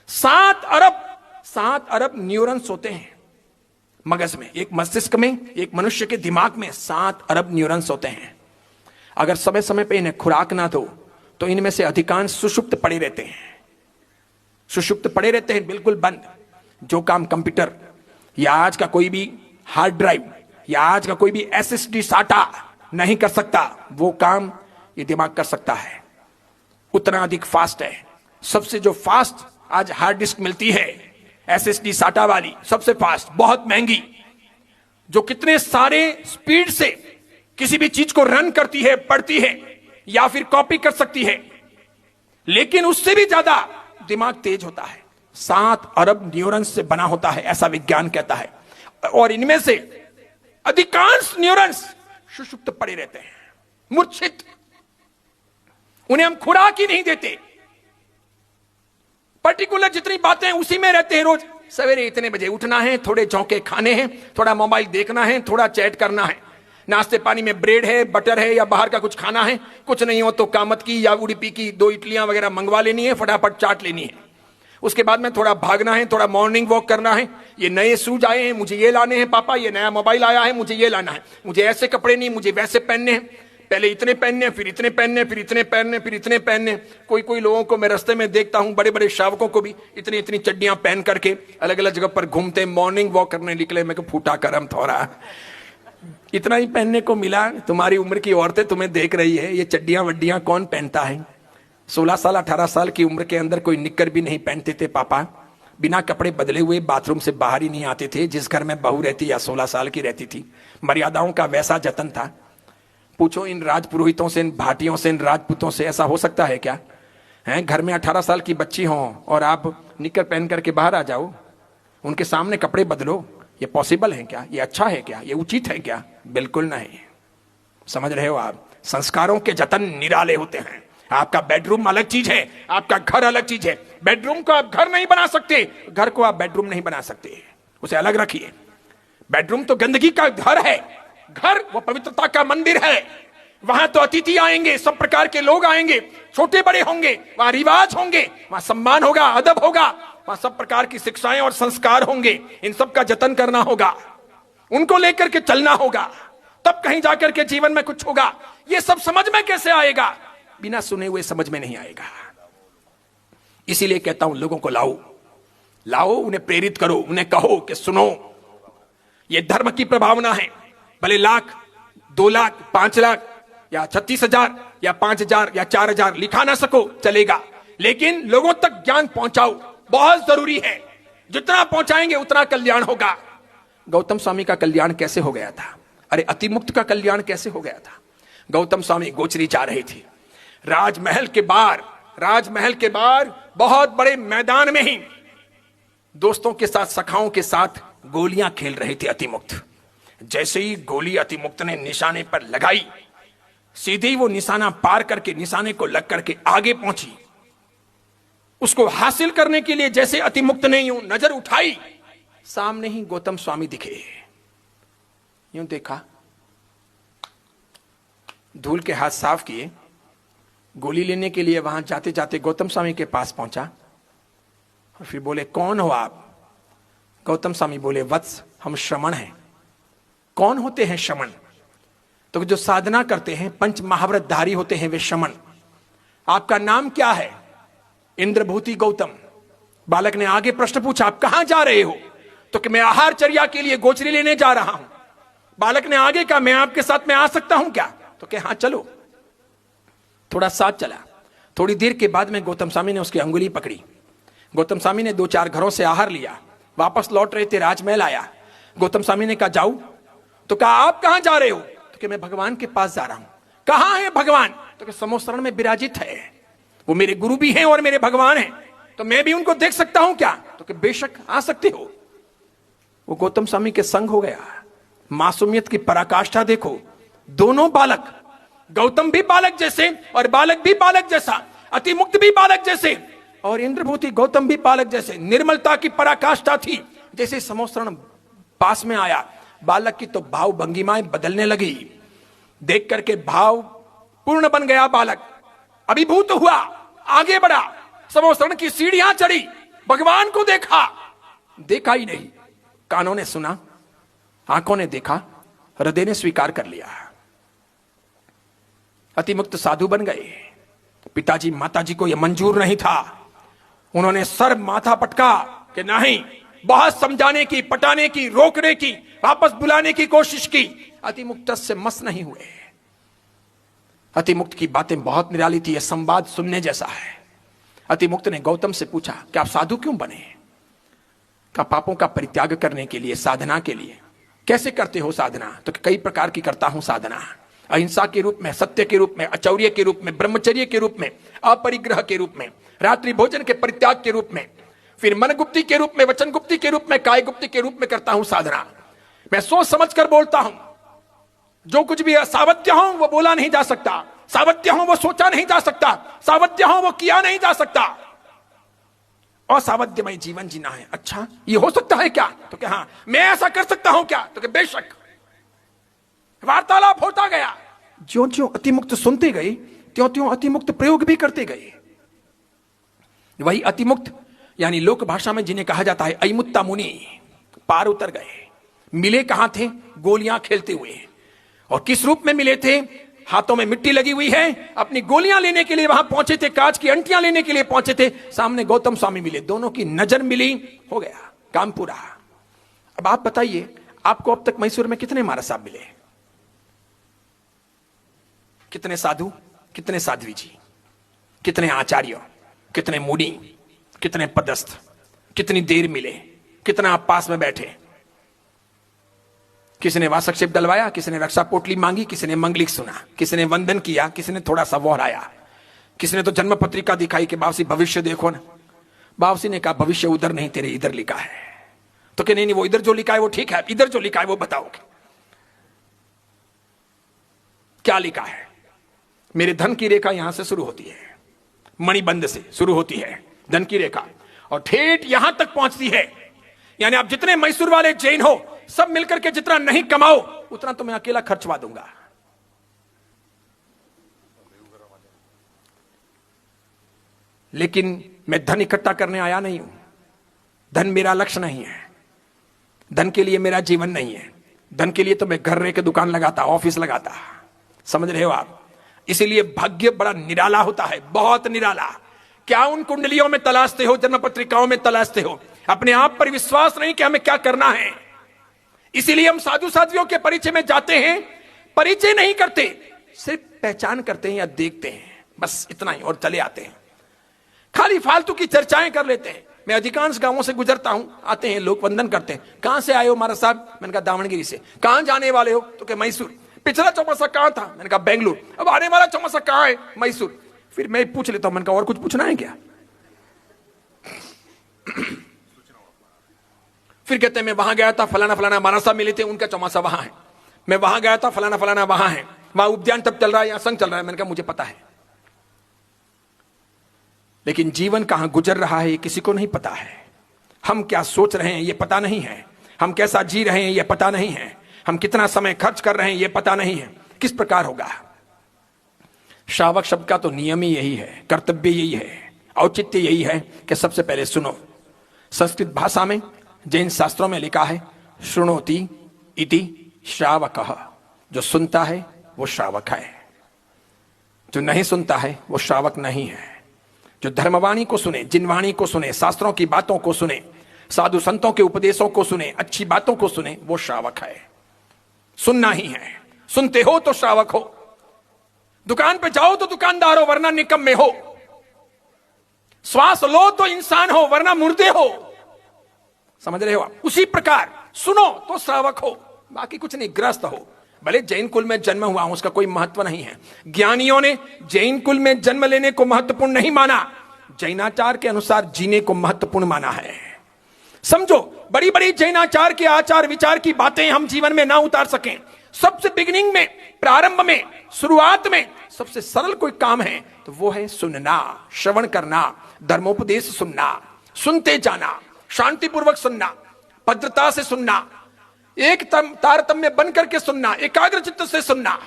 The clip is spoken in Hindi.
7 अरब न्यूरॉन्स होते हैं मगज में, एक मस्तिष्क में, एक मनुष्य के दिमाग में 7 अरब न्यूरॉन्स होते हैं। अगर समय समय पे इन्हें खुराक ना दो तो इनमें से अधिकांश सुषुप्त पड़े रहते हैं, सुषुप्त पड़े रहते हैं, बिल्कुल बंद। जो काम कंप्यूटर या आज का कोई भी हार्ड ड्राइव या आज का कोई भी एसएसडी साटा नहीं कर सकता, वो काम ये दिमाग कर सकता है। उतना अधिक फास्ट है। सबसे जो फास्ट आज हार्ड डिस्क मिलती है एसएसडी साटा वाली, सबसे फास्ट, बहुत महंगी, जो कितने सारे स्पीड से किसी भी चीज को रन करती है, पढ़ती है या फिर कॉपी कर सकती है, लेकिन उससे भी ज्यादा दिमाग तेज होता है। 7 अरब न्यूरॉन्स से बना होता है, ऐसा विज्ञान कहता है। और इनमें से अधिकांश न्यूरॉन्स सुषुप्त पड़े रहते हैं, मूर्छित। उन्हें हम खुराक ही नहीं देते, पर्टिकुलर जितनी बातें उसी में रहते हैं। रोज सवेरे इतने बजे उठना है, थोड़े झोंके खाने हैं, थोड़ा मोबाइल देखना है, थोड़ा चैट करना है, नाश्ते पानी में ब्रेड है, बटर है या बाहर का कुछ खाना है, कुछ नहीं हो तो कामत की या उड़ीपी की 2 इडलियां वगैरह मंगवा लेनी है, फटाफट चाट लेनी है। उसके बाद में थोड़ा भागना है, थोड़ा मॉर्निंग वॉक करना है, ये नए शूज आए हैं मुझे ये लाने हैं पापा, ये नया मोबाइल आया है मुझे ये लाना है, मुझे ऐसे कपड़े नहीं मुझे वैसे पहनने हैं, पहले इतने पहनने, फिर इतने पहनने, फिर इतने पहनने, फिर इतने पहनने। कोई लोगों को मैं रास्ते में देखता हूं, बड़े बड़े शावकों को भी इतनी इतनी चड्डियां पहन करके अलग अलग जगह पर घूमते, मॉर्निंग वॉक करने निकले। मैं फूटा करम थोड़ा, इतना ही पहनने को मिला। तुम्हारी उम्र की औरतें तुम्हें देख रही है, ये चड्डियां वड्डियां कौन पहनता है? 16 साल 18 साल की उम्र के अंदर कोई निक्कर भी नहीं पहनते थे पापा, बिना कपड़े बदले हुए बाथरूम से बाहर ही नहीं आते थे। जिस घर में बहू रहती या 16 साल की रहती थी, मर्यादाओं का वैसा जतन था। पूछो इन राजपुरोहितों से, इन भाटियों से, इन राजपूतों से, ऐसा हो सकता है क्या? हैं, घर में 18 साल की बच्ची हो और आप निक्कर पहन करके बाहर आ जाओ, उनके सामने कपड़े बदलो, ये पॉसिबल है क्या? ये अच्छा है क्या? ये उचित है क्या? बिल्कुल नहीं। समझ रहे हो आप? संस्कारों के जतन निराले होते हैं। आपका बेडरूम अलग चीज है, आपका घर अलग चीज है। बेडरूम को आप घर नहीं बना सकते, घर को आप बेडरूम नहीं बना सकते, उसे अलग रखिए। बेडरूम तो गंदगी का घर है, घर वो पवित्रता का मंदिर है। वहां तो अतिथि आएंगे, सब प्रकार के लोग आएंगे, छोटे बड़े होंगे, वहां रिवाज होंगे, वहां सम्मान होगा, अदब होगा, वहां सब प्रकार की शिक्षाएं और संस्कार होंगे। इन सब का जतन करना होगा, उनको लेकर के चलना होगा, तब कहीं जाकर के जीवन में कुछ होगा। ये सब समझ में कैसे आएगा? बिना सुने हुए समझ में नहीं आएगा। इसीलिए कहता हूं लोगों को लाओ, उन्हें प्रेरित करो, उन्हें कहो कि सुनो, ये धर्म की प्रभावना है। भले 1 लाख 2 लाख 5 लाख या 36,000 या 5,000 या 4,000 लिखा ना सको चलेगा, लेकिन लोगों तक ज्ञान पहुंचाओ, बहुत जरूरी है। जितना पहुंचाएंगे उतना कल्याण होगा। गौतम स्वामी का कल्याण कैसे हो गया था? अरे अतिमुक्त का कल्याण कैसे हो गया था? गौतम स्वामी गोचरी जा रहे थे, राजमहल के बाहर बहुत बड़े मैदान में ही दोस्तों के साथ, सखाओं के साथ गोलियां खेल रहे थे अतिमुक्त। जैसे ही गोली अतिमुक्त ने निशाने पर लगाई, सीधे ही वो निशाना पार करके, निशाने को लग करके आगे पहुंची। उसको हासिल करने के लिए जैसे अतिमुक्त ने यूं नजर उठाई, सामने ही गौतम स्वामी दिखे। यूं देखा, धूल के हाथ साफ किए, गोली लेने के लिए वहां जाते जाते गौतम स्वामी के पास पहुंचा और फिर बोले, कौन हो आप? गौतम स्वामी बोले, वत्स, हम श्रमण हैं। कौन होते हैं श्रमण? तो जो साधना करते हैं, पंच महाव्रतधारी होते हैं वे श्रमण। आपका नाम क्या है? इंद्रभूति गौतम। बालक ने आगे प्रश्न पूछा, आप कहां जा रहे हो? तो कि मैं आहारचर्या के लिए गोचरी लेने जा रहा हूं। बालक ने आगे कहा, मैं आपके साथ में आ सकता हूं क्या? तो कि हां चलो। थोड़ा साथ चला। थोड़ी देर के बाद में गौतम स्वामी ने उसकी अंगुली पकड़ी। गौतम स्वामी ने 2-4 घरों से आहार लिया, वापस लौट रहे थे, राजमहल आया। गौतम स्वामी ने कहा, जाऊं? तो कहा, आप कहां जा रहे हो? तो कि मैं भगवान के पास जा रहा हूं। कहां है भगवान? तो कि समोसरण में विराजित है, वो मेरे गुरु भी हैं और मेरे भगवान हैं, तो मैं भी उनको देख सकता हूं क्या? तो कि बेशक आ सकते हो। वो गौतम स्वामी के संग हो गया। मासूमियत की पराकाष्ठा देखो। दोनों बालक, गौतम भी बालक जैसे और बालक भी बालक जैसा, अतिमुक्त भी बालक जैसे और इंद्रभूति गौतम भी बालक जैसे। निर्मलता की पराकाष्ठा थी। जैसे समोसरण पास में आया, बालक की तो भाव भंगिमाएं बदलने लगी। देख करके भाव पूर्ण बन गया। बालक अभिभूत हुआ, आगे बढ़ा, समोसरण की सीढ़ियां चढ़ी, भगवान को देखा, देखा ही नहीं। कानों ने सुना, आंखों ने देखा, हृदय ने स्वीकार कर लिया। अतिमुक्त साधु बन गए। पिताजी माताजी को यह मंजूर नहीं था। उन्होंने सर माथा पटका कि नहीं, बहुत समझाने की, पटाने की, रोकने की, वापस बुलाने की कोशिश की। अतिमुक्त से मस नहीं हुए। अतिमुक्त की बातें बहुत निराली थी। यह संवाद सुनने जैसा है। अतिमुक्त ने गौतम से पूछा कि आप साधु क्यों बने? का पापों का परित्याग करने के लिए, साधना के लिए। कैसे करते हो साधना? तो कई प्रकार की करता हूं साधना। अहिंसा के रूप में, सत्य के रूप में, अचौर्य के रूप में, ब्रह्मचर्य के रूप में, अपरिग्रह के रूप में, रात्रि भोजन के परित्याग के रूप में, फिर मन गुप्ती के रूप में, वचन गुप्ती के रूप में, काय गुप्ती के रूप में करता हूं साधना। मैं सोच समझ कर बोलता हूं। जो कुछ भी सावत्य हो वो बोला नहीं जा सकता, सावत्य हो वो सोचा नहीं जा सकता, सावत्य हो वो किया नहीं जा सकता। असावध्यमय जीवन जीना है। अच्छा, ये हो सकता है क्या? तो क्या हाँ, मैं ऐसा कर सकता हूं क्या? तो क्या बेशक। वार्तालाप होता गया। ज्यों ज्यों अतिमुक्त सुनते गए, त्यों त्यों अतिमुक्त प्रयोग भी करते गए। वही अतिमुक्त यानी लोक भाषा में जिन्हें कहा जाता है अयमुत्ता मुनि, पार उतर गए। मिले कहां थे? गोलियां खेलते हुए। और किस रूप में मिले थे? हाथों में मिट्टी लगी हुई है, अपनी गोलियां लेने के लिए वहां पहुंचे थे, कांच की अंटियां लेने के लिए पहुंचे थे। सामने गौतम स्वामी मिले, दोनों की नजर मिली, हो गया काम पूरा। अब आप बताइए, आपको अब तक मैसूर में कितने महाराज साहब मिले? कितने साधु, कितने साध्वी जी, कितने आचार्य, कितने मुनि, कितने पदस्थ, कितनी देर मिले, कितना आप पास में बैठे? किसी ने वासक्षेप डलवाया, किसी ने रक्षा पोटली मांगी, किसी ने मंगलिक सुना, किसी ने वंदन किया, किसी ने थोड़ा सा वहराया, किसी ने तो जन्म पत्रिका दिखाई कि बाबूसी भविष्य देखो ना। बाबूसी ने कहा भविष्य उधर नहीं, तेरे इधर लिखा है। तो कि नहीं, वो इधर जो लिखा है वो ठीक है, इधर जो लिखा है वो बताओगे क्या लिखा है? मेरे धन की रेखा यहां से शुरू होती है, मणिबंध से शुरू होती है धन की रेखा, और ठेठ यहां तक पहुंचती है। यानी आप जितने मैसूर वाले जैन हो सब मिलकर के जितना नहीं कमाओ उतना तो मैं अकेला खर्चवा दूंगा। लेकिन मैं धन इकट्ठा करने आया नहीं हूं। धन मेरा लक्ष्य नहीं है। धन के लिए मेरा जीवन नहीं है। धन के लिए तो मैं घर रह के दुकान लगाता, ऑफिस लगाता। समझ रहे हो आप? इसीलिए भाग्य बड़ा निराला होता है, बहुत निराला। क्या उन कुंडलियों में तलाशते हो, जन्म पत्रिकाओं में तलाशते हो? अपने आप पर विश्वास नहीं कि हमें क्या करना है। इसीलिए हम साधु साध्वियों के परिचय में जाते हैं, परिचय नहीं करते, सिर्फ पहचान करते हैं या देखते हैं, बस इतना ही, और चले आते हैं। खाली फालतू की चर्चाएं कर लेते हैं। मैं अधिकांश गांवों से गुजरता हूं, आते हैं लोग, वंदन करते हैं। कहां से आए हो महाराज साहब? मैंने कहा दावणगिरी से। कहां जाने वाले हो? तो क्या मैसूर। पिछला चौमासा कहां था? मैंने कहा बेंगलुरु। अब आने वाला चौमासा कहां है? मैसूर। फिर मैं पूछ लेता हूं, मैंने कहा और कुछ पूछना है क्या? फिर कहते हैं मैं वहां गया था, फलाना फलाना महाराज साहब मिले थे, उनका चौमासा वहां है। मैं वहां गया था, फलाना फलाना वहां है, वहां उपध्यान तब चल रहा है या संघ चल रहा है। मैंने कहा मुझे पता है, लेकिन जीवन कहां गुजर रहा है ये किसी को नहीं पता है। हम क्या सोच रहे हैं ये पता नहीं है। हम कैसा जी रहे हैं ये पता नहीं है। हम कितना समय खर्च कर रहे हैं ये पता नहीं है। किस प्रकार होगा? श्रावक शब्द का तो नियम ही यही है, कर्तव्य यही है, औचित्य यही है कि सबसे पहले सुनो। संस्कृत भाषा में, जैन शास्त्रों में लिखा है शृणोति इति श्रावकः। जो सुनता है वो श्रावक है, जो नहीं सुनता है वो श्रावक नहीं है। जो धर्मवाणी को सुने, जिनवाणी को सुने, शास्त्रों की बातों को सुने, साधु संतों के उपदेशों को सुने, अच्छी बातों को सुने, वो श्रावक है। सुनना ही है। सुनते हो तो श्रावक हो। दुकान पे जाओ तो दुकानदार हो, वरना निकम्मे हो। श्वास लो तो इंसान हो, वरना मुर्दे हो। समझ रहे हो आप? उसी प्रकार सुनो तो श्रावक हो, बाकी कुछ नहीं, ग्रस्त हो। भले जैन कुल में जन्म हुआ हूं, उसका कोई महत्व नहीं है। ज्ञानियों ने जैन कुल में जन्म लेने को महत्वपूर्ण नहीं माना, जैनाचार के अनुसार जीने को महत्वपूर्ण माना है। समझो, बड़ी बड़ी जैनाचार के आचार विचार की बातें हम जीवन में ना उतार सकें, सबसे बिगिनिंग में, प्रारंभ में, शुरुआत में सबसे सरल कोई काम है तो वो है सुनना, श्रवण करना, धर्मोपदेश सुनना, सुनते जाना, शांतिपूर्वक सुनना, भद्रता से सुनना, एक तारतम्य बन करके सुनना, एकाग्र चित्त से सुनना।